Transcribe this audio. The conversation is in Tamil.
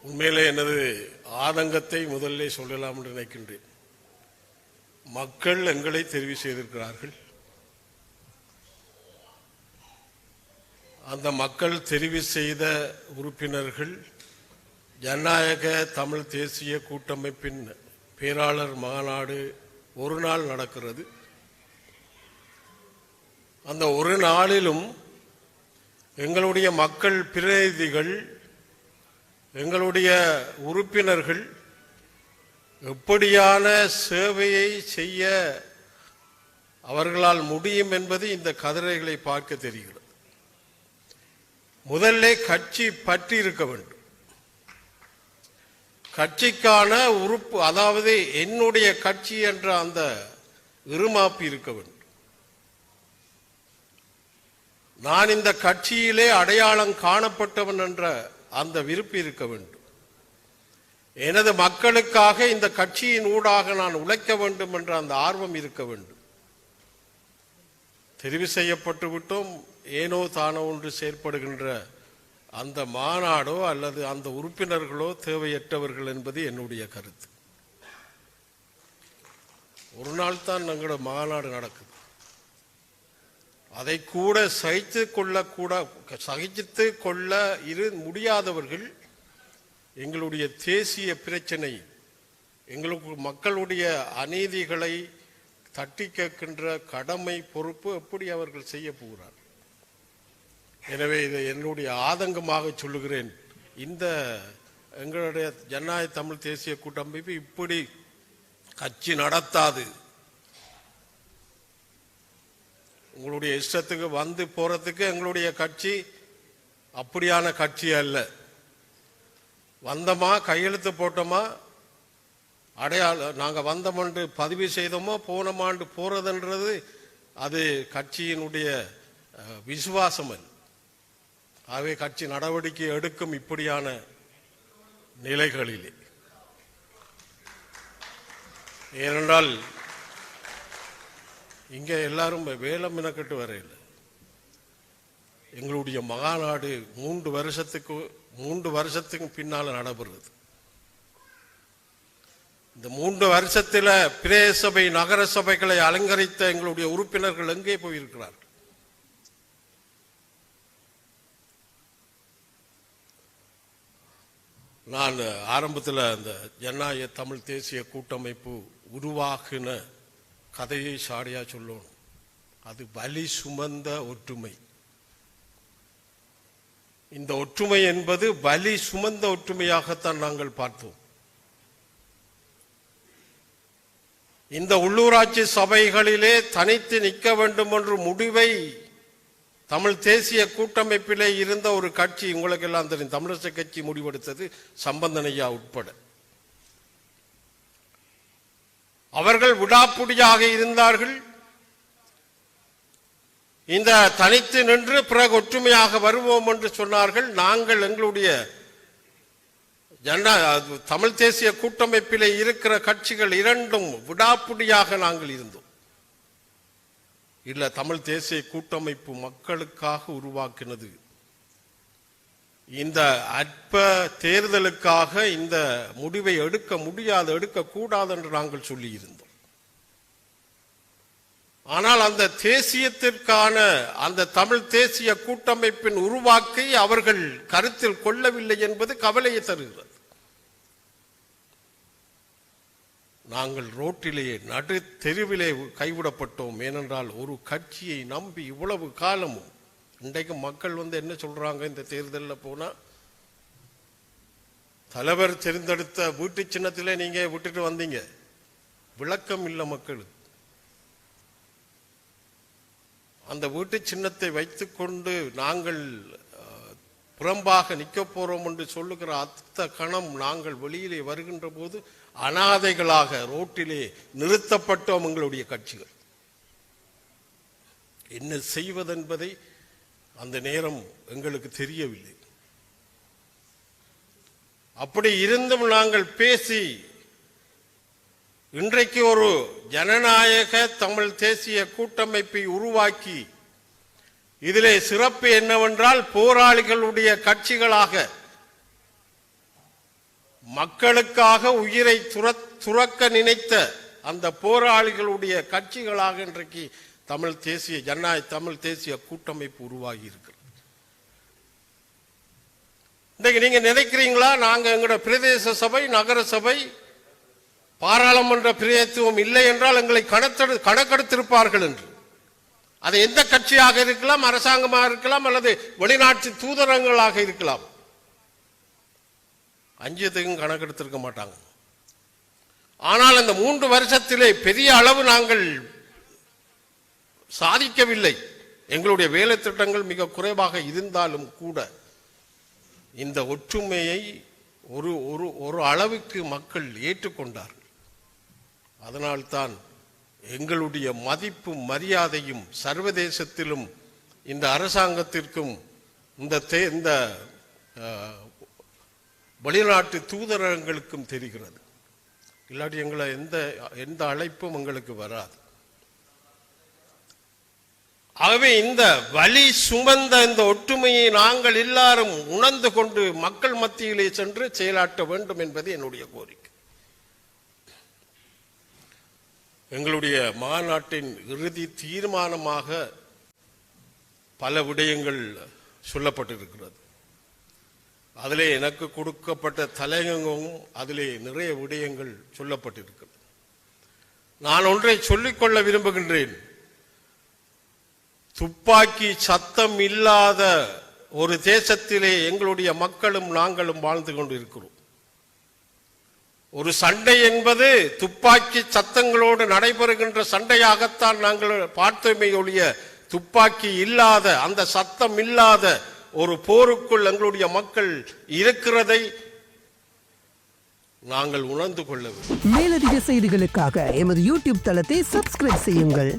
உண்மையிலே எனது ஆதங்கத்தை முதல்ல சொல்லலாம் என்று நினைக்கின்றேன். மக்கள் எங்களை தெரிவு செய்திருக்கிறார்கள். அந்த மக்கள் தெரிவு செய்த உறுப்பினர்கள் ஜனநாயக தமிழ் தேசிய கூட்டமைப்பின் பேராளர் மாநாடு ஒரு நாள் நடக்கிறது. அந்த ஒரு நாளிலும் எங்களுடைய மக்கள் பிரதிநிதிகள், எங்களுடைய உறுப்பினர்கள் எப்படியான சேவையை செய்ய அவர்களால் முடியும் என்பது இந்த கதிரைகளை பார்க்க தெரிகிறது. முதல்ல கட்சி பற்றி இருக்க வேண்டும். கட்சிக்கான உறுப்பு, அதாவது என்னுடைய கட்சி என்ற அந்த இருமாப்பு இருக்க வேண்டும். நான் இந்த கட்சியிலே அடையாளம் காணப்பட்டவன் என்ற அந்த விருப்பு இருக்க வேண்டும். எனது மக்களுக்காக இந்த கட்சியின் ஊடாக நான் உழைக்க வேண்டும் என்ற அந்த ஆர்வம் இருக்க வேண்டும். தெரிவு செய்யப்பட்டு விட்டோம், ஏனோ தானோ ஒன்று செயற்படுகின்ற அந்த மாநாடோ அல்லது அந்த உறுப்பினர்களோ தேவையற்றவர்கள் என்பது என்னுடைய கருத்து. ஒரு நாள் தான் எங்களோட மாநாடு நடக்குது. அதை கூட சகித்து கொள்ள முடியாதவர்கள் எங்களுடைய தேசிய பிரச்சனை, எங்களுக்கு மக்களுடைய அநீதிகளை தட்டி கேட்கின்ற கடமை பொறுப்பு எப்படி அவர்கள் செய்ய போகிறார்? எனவே இதை என்னுடைய ஆதங்கமாக சொல்லுகிறேன். இந்த எங்களுடைய ஜனநாயக தமிழ் தேசிய கூட்டமைப்பு இப்படி கட்சி நடத்தாது. உங்களுடைய இஷ்டத்துக்கு வந்து போறதுக்கு எங்களுடைய கட்சி அப்படியான கட்சி அல்ல. வந்தோமா, கையெழுத்து போட்டோமா, அடையாளம் நாங்கள் வந்தோமென்று பதிவு செய்தோமோ போனோமாண்டு போறதுன்றது அது கட்சியினுடைய விசுவாசம் அல்ல. ஆகவே கட்சி நடவடிக்கை எடுக்கும் இப்படியான நிலைகளிலே. ஏனென்றால் இங்கே எல்லாரும் வேலம் மெனக்கட்டு வரையில் எங்களுடைய மகாநாடு 3 வருஷத்துக்கு பின்னால் நடைபெறுகிறது. இந்த 3 வருஷத்தில் பிரதேச சபை நகர சபைகளை அலங்கரித்த எங்களுடைய உறுப்பினர்கள் எங்கே போயிருக்கிறார்கள்? நான் ஆரம்பத்தில் அந்த ஜனநாயக தமிழ் தேசிய கூட்டமைப்பு உருவாகின கதையை சாடியா சொல்லணும். அது வலி சுமந்த ஒற்றுமை. இந்த ஒற்றுமை என்பது வலி சுமந்த ஒற்றுமையாகத்தான் நாங்கள் பார்த்தோம். இந்த உள்ளூராட்சி சபைகளிலே தனித்து நிற்க வேண்டும் என்ற முடிவை தமிழ் தேசிய கூட்டமைப்பிலே இருந்த ஒரு கட்சி, உங்களுக்கு எல்லாம் தெரியும், தமிழரசு கட்சி முடிவெடுத்தது, சம்பந்தனையா உட்பட. அவர்கள் விடாப்புடியாக இருந்தார்கள். இந்த தனித்து நின்று பிறகு ஒற்றுமையாக வருவோம் என்று சொன்னார்கள். நாங்கள் எங்களுடைய தமிழ் தேசிய கூட்டமைப்பிலே இருக்கிற கட்சிகள் இரண்டும் விடாப்புடியாக நாங்கள் இருந்தோம். இல்ல, தமிழ் தேசிய கூட்டமைப்பு மக்களுக்காக உருவாக்கினது. இந்த அற்ப தேர்தலுக்காக இந்த முடிவை எடுக்க முடியாது, எடுக்கக்கூடாது என்று நாங்கள் சொல்லி இருந்தோம். ஆனால் அந்த தேசியத்திற்கான அந்த தமிழ் தேசிய கூட்டமைப்பின் உருவாக்கை அவர்கள் கருத்தில் கொள்ளவில்லை என்பது கவலையை தருகிறது. நாங்கள் ரோட்டிலேயே நடு தெருவிலே கைவிடப்பட்டோம். ஏனென்றால் ஒரு கட்சியை நம்பி இவ்வளவு காலமும், இன்றைக்கு மக்கள் என்ன சொல்றாங்க, இந்த தேர்தலில் போனா தலைவர் தேர்ந்தெடுத்த வீட்டு சின்னத்திலே நீங்க விட்டுட்டு வந்தீங்க, விளக்கம் இல்லை மக்களுக்கு. அந்த வீட்டு சின்னத்தை வைத்துக்கொண்டு நாங்கள் புறம்பாக நிற்க போறோம் என்று சொல்லுகிற அத்த கணம் நாங்கள் வெளியிலே வருகின்ற போது அனாதைகளாக ரோட்டிலே நிறுத்தப்பட்டோம் எங்களுடைய கட்சிகள். என்ன செய்வதென்பதை அந்த நேரம் எங்களுக்கு தெரியவில்லை. அப்படி இருந்தும் நாங்கள் பேசி இன்றைக்கு ஒரு ஜனநாயக தமிழ் தேசிய கூட்டமைப்பை உருவாக்கி, இதிலே சிறப்பு என்னவென்றால் போராளிகளுடைய கட்சிகளாக மக்களுக்காக உயிரை துறக்க நினைத்த அந்த போராளிகளுடைய கட்சிகளாக இன்றைக்கு தமிழ் தேசிய கூட்டமைப்பு உருவாகி இருக்கிறது. இன்றைக்கு நீங்க நினைக்கிறீங்களா நாங்க எங்களோட பிரதேச சபை, நகர சபை, பாராளுமன்ற பிரதிநிதித்துவம் இல்லை என்றால் எங்களை கணக்கெடுத்திருப்பார்கள் என்று? அது எந்த கட்சியாக இருக்கலாம், அரசாங்கமாக இருக்கலாம், அல்லது வெளிநாட்டு தூதரங்களாக இருக்கலாம். அஞ்சத்துக்கும் கணக்கெடுத்திருக்க மாட்டாங்க. ஆனால் அந்த 3 வருஷத்திலே பெரிய அளவு நாங்கள் சாதிக்கவில்லை. எங்களுடைய வேலை திட்டங்கள் மிக குறைவாக இருந்தாலும் கூட இந்த ஒற்றுமையை ஒரு அளவுக்கு மக்கள் ஏற்றுக்கொண்டார்கள். அதனால்தான் எங்களுடைய மதிப்பும் மரியாதையும் சர்வதேசத்திலும் இந்த அரசாங்கத்திற்கும் இந்த வெளிநாட்டு தூதரகங்களுக்கும் தெரிகிறது. இல்லாட்டி எங்களை எந்த அழைப்பும் எங்களுக்கு வராது. ஆகவே இந்த வலி சுமந்த இந்த ஒற்றுமையை நாங்கள் எல்லாரும் உணர்ந்து கொண்டு மக்கள் மத்தியிலே சென்று செயலாற்ற வேண்டும் என்பது என்னுடைய கோரிக்கை. எங்களுடைய மாநாட்டின் இறுதி தீர்மானமாக பல விடயங்கள் சொல்லப்பட்டிருக்கிறது. அதிலே எனக்கு கொடுக்கப்பட்ட தலையங்கமும் அதிலே நிறைய விடயங்கள் சொல்லப்பட்டிருக்கிறது. நான் ஒன்றை சொல்லிக்கொள்ள விரும்புகின்றேன். துப்பாக்கி சத்தம் இல்லாத ஒரு தேசத்திலே எங்களுடைய மக்களும் நாங்களும் வாழ்ந்து கொண்டிருக்கிறோம். ஒரு சண்டை என்பது துப்பாக்கி சத்தங்களோடு நடைபெறுகின்ற சண்டையாகத்தான் நாங்கள் பார்த்தோமே ஒழிய துப்பாக்கி இல்லாத, அந்த சத்தம் இல்லாத ஒரு போருக்குள் எங்களுடைய மக்கள் இருக்கிறதை நாங்கள் உணர்ந்து கொள்ள வேண்டும். மேலதிக செய்திகளுக்காக எமது யூடியூப் தளத்தை சப்ஸ்கிரைப் செய்யுங்கள்.